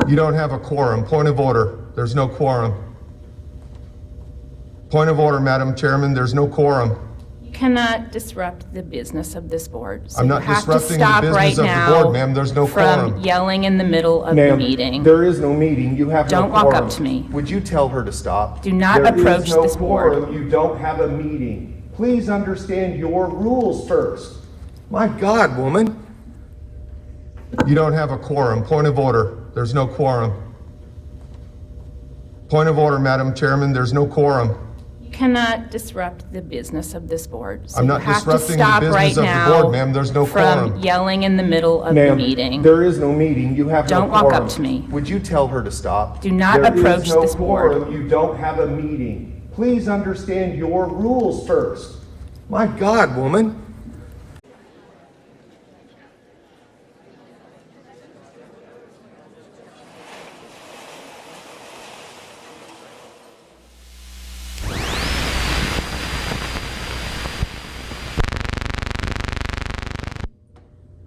You don't have a quorum. Point of order. There's no quorum. Point of order, Madam Chairman. There's no quorum. You cannot disrupt the business of this board. So I'm not you have to disrupting the stop business right of the now board, ma'am. There's no from quorum. yelling in the middle of the meeting. There is no meeting. You have no Don't quorum. walk up to me. Would you tell her to stop? Do not There approach is no this board. quorum. You don't have a meeting. Please understand your rules first. My God, woman. You don't have a quorum. Point of order. There's no quorum. Point of order, Madam Chairman. There's no quorum. You cannot disrupt the business of this board. So I'm not you have to disrupting the stop business right of the now board, ma'am. There's no from quorum. yelling in the middle of the meeting. There is no meeting. You have Don't no walk quorum. up to me. Would you tell her to stop? Do not There approach is no this board. quorum. You don't have a meeting. Please understand your rules first. My God, woman.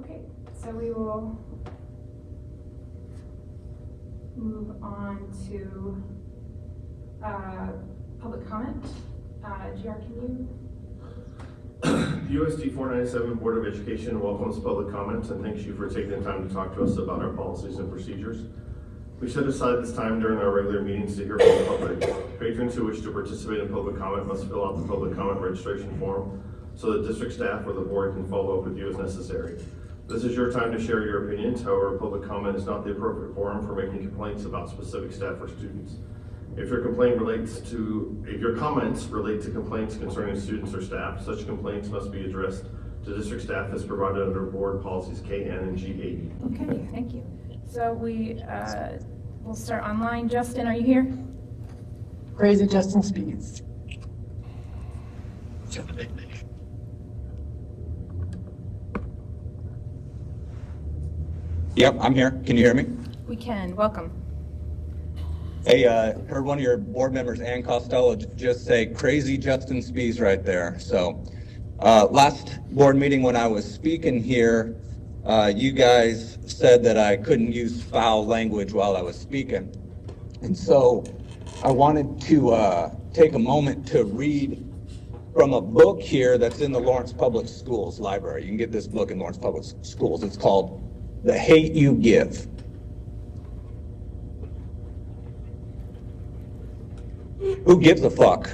Okay, so we will move on to public comment. GR, can you? The USD 497 Board of Education welcomes public comments and thanks you for taking the time to talk to us about our policies and procedures. We set aside this time during our regular meetings to hear from the public. Patrons who wish to participate in public comment must fill out the public comment registration form so that district staff or the board can follow up with you as necessary. This is your time to share your opinions. However, public comment is not the appropriate forum for making complaints about specific staff or students. If your comments relate to complaints concerning students or staff, such complaints must be addressed to district staff as provided under board policies KN and G80. Okay, thank you. So we'll start online. Justin, are you here? Crazy Justin Spiehs. Yep, I'm here. Can you hear me? We can. Welcome. Hey, heard one of your board members, Ann Costello, just say crazy Justin Spiehs right there. So last board meeting when I was speaking here, you guys said that I couldn't use foul language while I was speaking. And so I wanted to take a moment to read from a book here that's in the Lawrence Public Schools library. You can get this book in Lawrence Public Schools. It's called The Hate You Give. Who gives a fuck?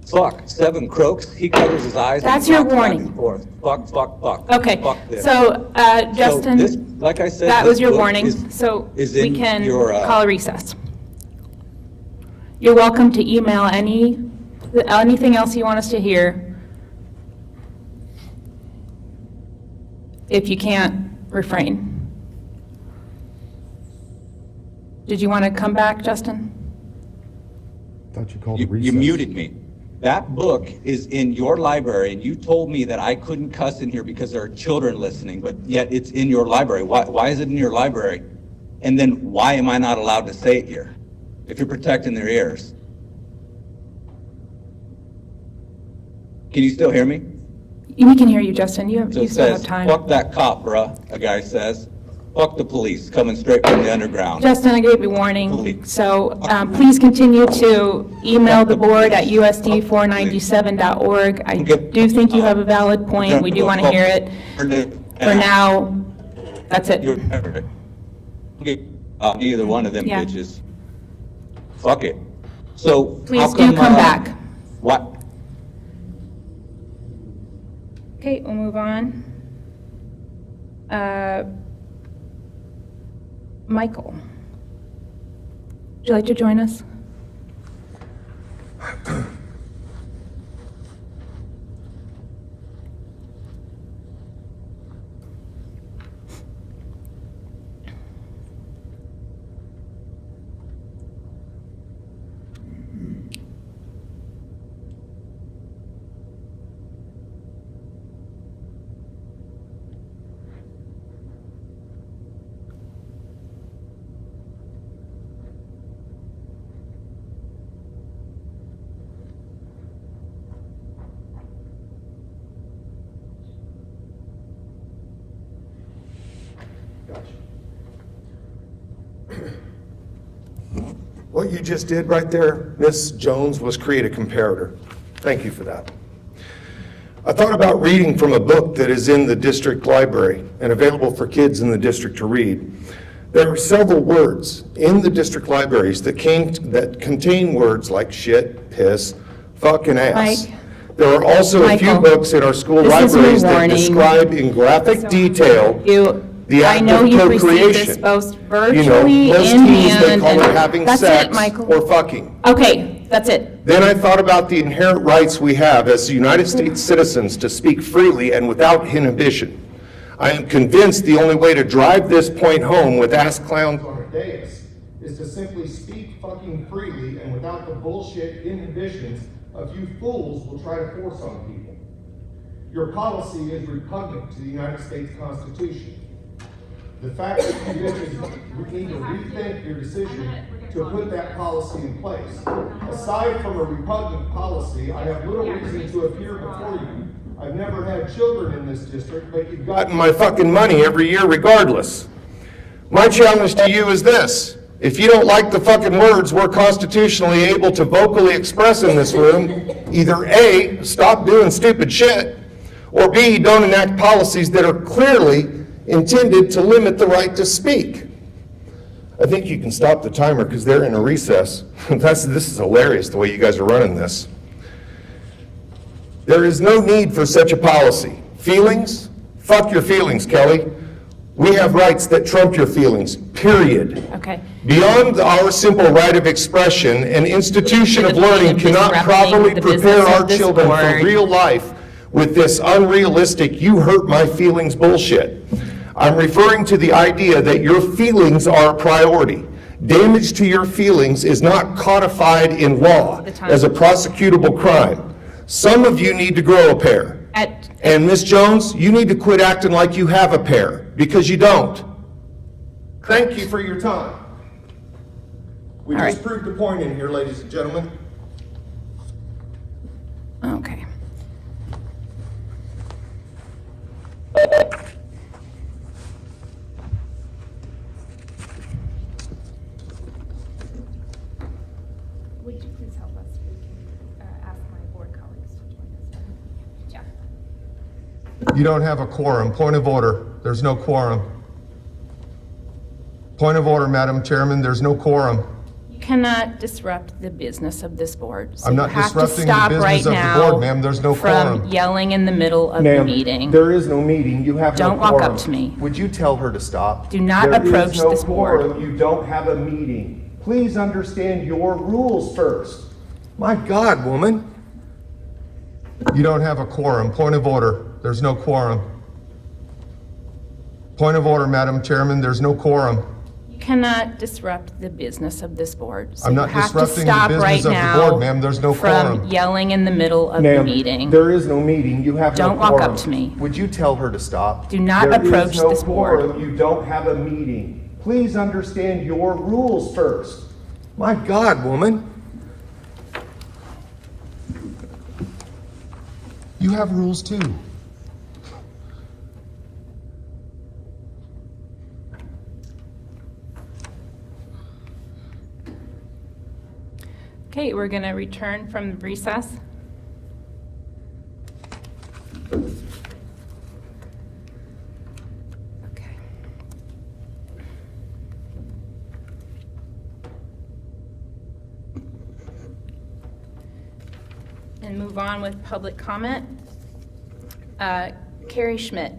Fuck. Seven croaks. He covers his eyes. That's and your walks back warning. and forth. Fuck, fuck, fuck. Okay, Fuck this. so Justin, So this, like I said, that this was your book warning, is- so is we in can your, call a recess. You're welcome to email anything else you want us to hear. If you can't refrain. Did you want to come back, Justin? Thought you called You muted me. That book is in your library, and you told me that I couldn't cuss in here because there are children listening, but yet it's in your library. Why is it in your library? And then why am I not allowed to say it here if you're protecting their ears? Can you still hear me? We can hear you, Justin. You So it still have says, time. fuck that cop, bruh, a guy says. Fuck the police, coming straight from the underground. Justin, I gave you warning, Please. so please continue to email the board at usd497.org. I do think you have a valid point, we do want to hear it. For now, that's it. Either one of them Yeah. bitches. Fuck it. So. Please how do come back. What? Okay, we'll move on. Michael, would you like to join us? What you just did right there, Miss Jones, was create a comparator. Thank you for that. I thought about reading from a book that is in the district library and available for kids in the district to read. There are several words in the district libraries that contain words like shit, piss, fuck, and ass. Mike. There are also a few Michael, books in our school this is your libraries that warning. describe in graphic detail the I act know of you've received this procreation. both You know, virtually, most in teens, they hand, call it and having that's it, sex Michael. or fucking. Okay, that's it. Then I thought about the inherent rights we have as United States citizens to speak freely and without inhibition. I am convinced the only way to drive this point home with ass clowns on a dais is to simply speak fucking freely and without the bullshit inhibitions a few fools will try to force on people. Your policy is repugnant to the United States Constitution. The fact that you bitches need to rethink your decision to put that policy in place. Aside from a repugnant policy, I have little reason to appear before you. I've never had children in this district, but you've gotten my fucking money every year regardless. My challenge to you is this. If you don't like the fucking words we're constitutionally able to vocally express in this room, either A, stop doing stupid shit, or B, don't enact policies that are clearly intended to limit the right to speak. I think you can stop the timer because they're in a recess. This is hilarious the way you guys are running this. There is no need for such a policy. Feelings? Fuck your feelings, Kelly. We have rights that trump your feelings, period. Okay. Beyond our simple right of expression, an institution of learning cannot properly prepare our children for real life with this unrealistic, you hurt my feelings bullshit. I'm referring to the idea that your feelings are a priority. Damage to your feelings is not codified in law as a prosecutable crime. Some of you need to grow a pair. And Miss Jones, you need to quit acting like you have a pair, because you don't. Thank you for your time. We All just right. proved a point in here, ladies and gentlemen. Okay. Would you please help us? We can ask my board colleagues to join us. Yeah. You don't have a quorum. Point of order. There's no quorum. Point of order, Madam Chairman. There's no quorum. You cannot disrupt the business of this board. So I'm not you have to disrupting the stop business right of the now board, ma'am. There's no from quorum. yelling in the middle of the meeting. There is no meeting. You have no Don't quorum. walk up to me. Would you tell her to stop? Do not There is approach no this board. quorum. You don't have a meeting. Please understand your rules first. My God, woman. You don't have a quorum. Point of order. There's no quorum. Point of order, Madam Chairman. There's no quorum. You cannot disrupt the business of this board. So I'm not you have to disrupting the stop business right of the now board, ma'am. There's no from quorum. yelling in the middle of the meeting. There is no meeting. You have Don't no walk quorum. up to me. Would you tell her to stop? Do not There is approach no this board. quorum. You don't have a meeting. Please understand your rules first. My God, woman. You have rules too. Okay, we're going to return from recess. Okay. And move on with public comment. Carrie Schmidt.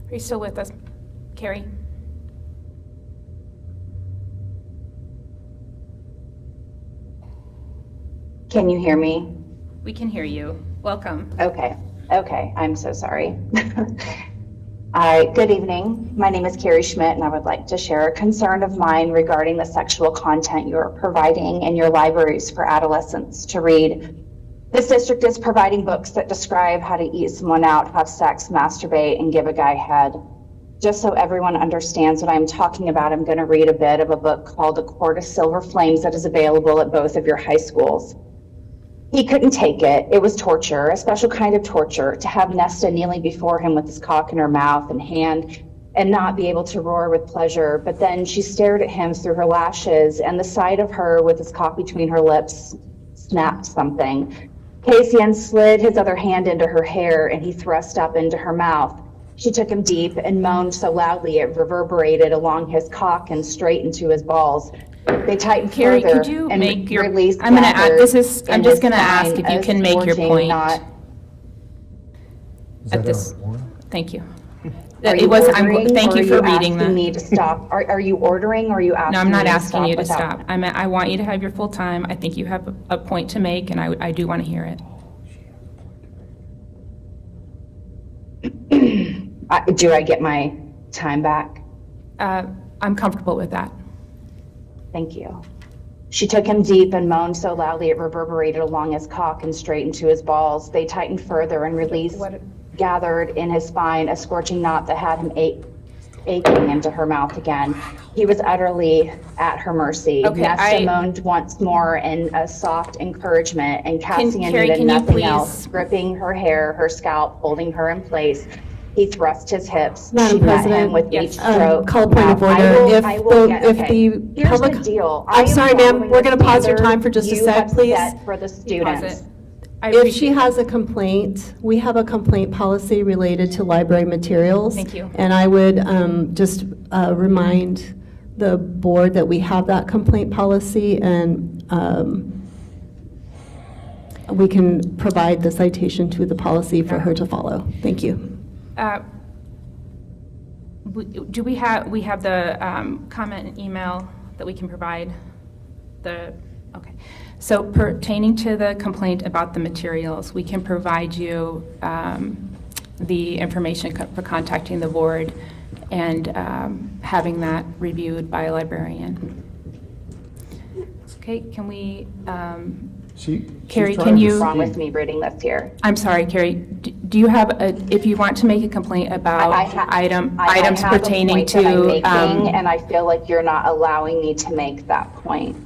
Are you still with us, Carrie? Can you hear me? We can hear you. Welcome. Okay, I'm so sorry. Good evening. My name is Carrie Schmidt, and I would like to share a concern of mine regarding the sexual content you are providing in your libraries for adolescents to read. This district is providing books that describe how to eat someone out, have sex, masturbate, and give a guy head. Just so everyone understands what I'm talking about, I'm going to read a bit of a book called A Quart of Silver Flames that is available at both of your high schools. He couldn't take it. It was torture, a special kind of torture, to have Nesta kneeling before him with his cock in her mouth and hand and not be able to roar with pleasure. But then she stared at him through her lashes, and the sight of her with his cock between her lips snapped something. Cassian slid his other hand into her hair, and he thrust up into her mouth. She took him deep and moaned so loudly it reverberated along his cock and straight into his balls. They tightened Carrie, further could you and make your, released I'm gonna add, gathered I'm in just his gonna ask spine, if you a can make your scorching point. knot. Is At that this- out of order? Thank you. Are It you was, ordering, thank or you are for reading asking that. me to stop? Are you ordering, or are you asking No, I'm not me to asking you to without- stop. I want you to have your full time. I think you have a point to make, and I do want to hear it. Do I get my time back? I'm comfortable with that. Thank you. She took him deep and moaned so loudly it reverberated along his cock and straight into his balls. They tightened further and released, gathered in his spine, a scorching knot that had him aching into her mouth again. He was utterly at her mercy. Okay, Nesta moaned once more in a soft encouragement, and Cassian Carrie, needed can you nothing please- else, gripping her hair, her scalp, holding her in place. He thrust his hips. Madam She met him President, with Yes. each stroke. Call a point of Now, order. If I will the- get- if okay. the Here's the public- deal. I'm sorry, ma'am. following We're the gonna pause your standard time for just a you sec, have please. set for the Pause students. it. I If appreciate she has a complaint, we have a complaint policy related to library materials. Thank you. And I would just remind the board that we have that complaint policy, and we can provide the citation to the policy for her to follow. Thank you. Do we have the comment and email that we can provide? Okay. So pertaining to the complaint about the materials, we can provide you the information for contacting the board and having that reviewed by a librarian. Okay, can we, Carrie, can you? What's wrong with me reading this here? I'm sorry, Carrie, do you have, if you want to make a complaint about I have items a pertaining point that I'm to, making, and I feel like you're not allowing me to make that point.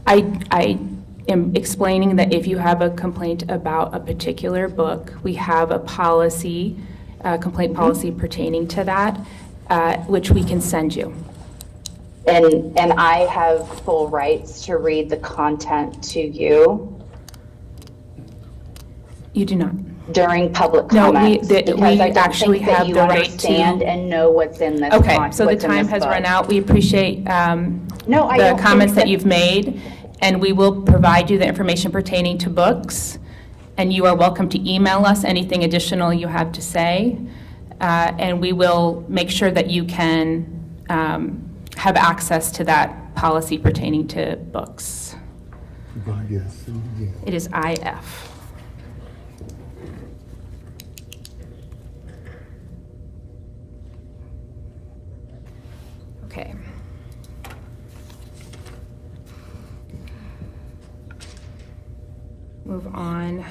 I am explaining that if you have a complaint about a particular book, we have a policy, a complaint policy pertaining to that, which we can send you. And I have full rights to read the content to you You do not. during public No, comments. we because I don't actually think that have you the right understand to- and know what's in this. Okay, con- so the what's in time this has book. run out. We appreciate No, I the don't think comments that that- you've made, and we will provide you the information pertaining to books, and you are welcome to email us anything additional you have to say, and we will make sure that you can have access to that policy pertaining to books. It is IF. Okay. Move on.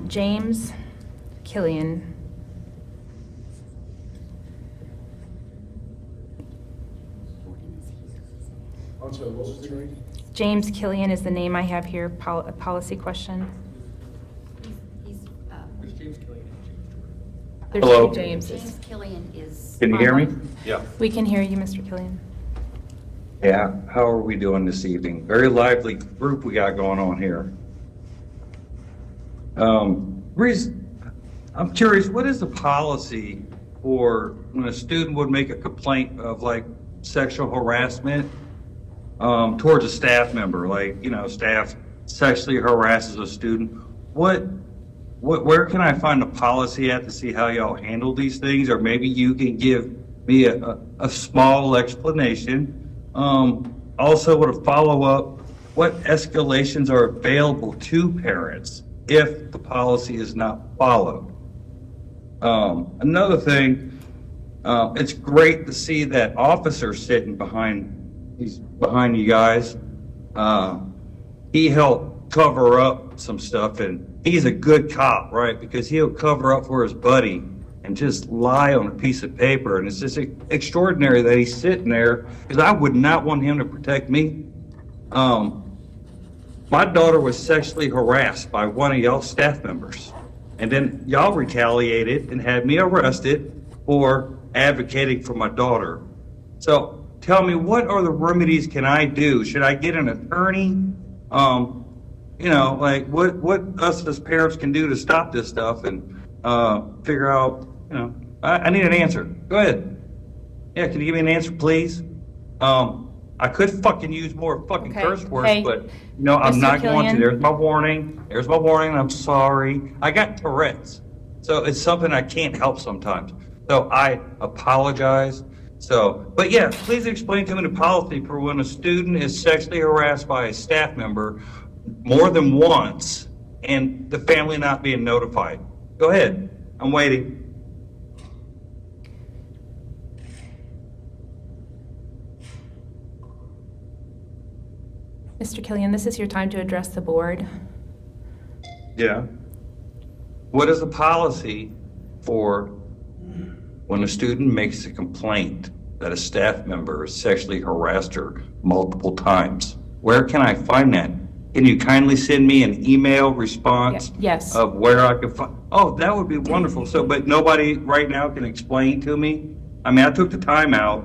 James Killian. I'm sorry, what was the name? James Killian is the name I have here, a policy question. There's Hello. two Jameses. James Killian is. Can you hear me? Yeah. We can hear you, Mr. Killian. Yeah, how are we doing this evening? Very lively group we got going on here. I'm curious, what is the policy for when a student would make a complaint of like sexual harassment towards a staff member, like, you know, staff sexually harasses a student? Where can I find a policy at to see how y'all handle these things? Or maybe you can give me a small explanation. Also, with a follow-up, what escalations are available to parents if the policy is not followed? Another thing, it's great to see that officer sitting behind you guys. He helped cover up some stuff, and he's a good cop, right? Because he'll cover up for his buddy and just lie on a piece of paper. And it's just extraordinary that he's sitting there, because I would not want him to protect me. my daughter was sexually harassed by one of y'all staff members. And then y'all retaliated and had me arrested for advocating for my daughter. So tell me, what are the remedies can I do? Should I get an attorney? You know, like what us as parents can do to stop this stuff and figure out, you know, I need an answer. Go ahead. Yeah, can you give me an answer, please? I could fucking use more fucking Okay, curse words, hey, but, you know, I'm Mr. not going to. Killian? There's my warning. There's my warning. I'm sorry. I got Tourette's. So it's something I can't help sometimes. So I apologize. So, but yeah, please explain to me the policy for when a student is sexually harassed by a staff member more than once and the family not being notified. Go ahead. I'm waiting. Mr. Killian, this is your time to address the board. Yeah. What is the policy for when a student makes a complaint that a staff member has sexually harassed her multiple times? Where can I find that? Can you kindly send me an email response? Yes. Of where I can find? Oh, that would be wonderful. So, but nobody right now can explain to me? I mean, I took the time out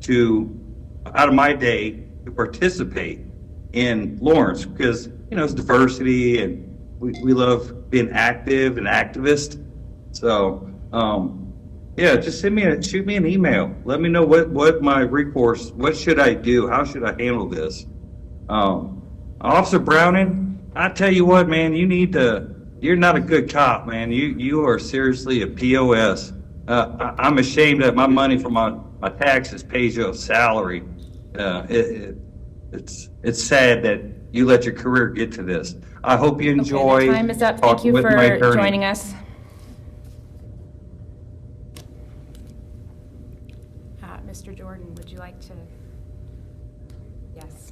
of my day to participate in Lawrence because, you know, it's diversity and we love being active and activist. So, yeah, just shoot me an email. Let me know what my recourse, what should I do? How should I handle this? Officer Browning, I tell you what, man, you're not a good cop, man. You are seriously a POS. I'm ashamed that my money from my taxes pays you a salary. It's sad that you let your career get to this. I hope you enjoy. Okay, the time is up. Thank talking you with my for attorney. joining us. Mr. Jordan, would you like to? Yes.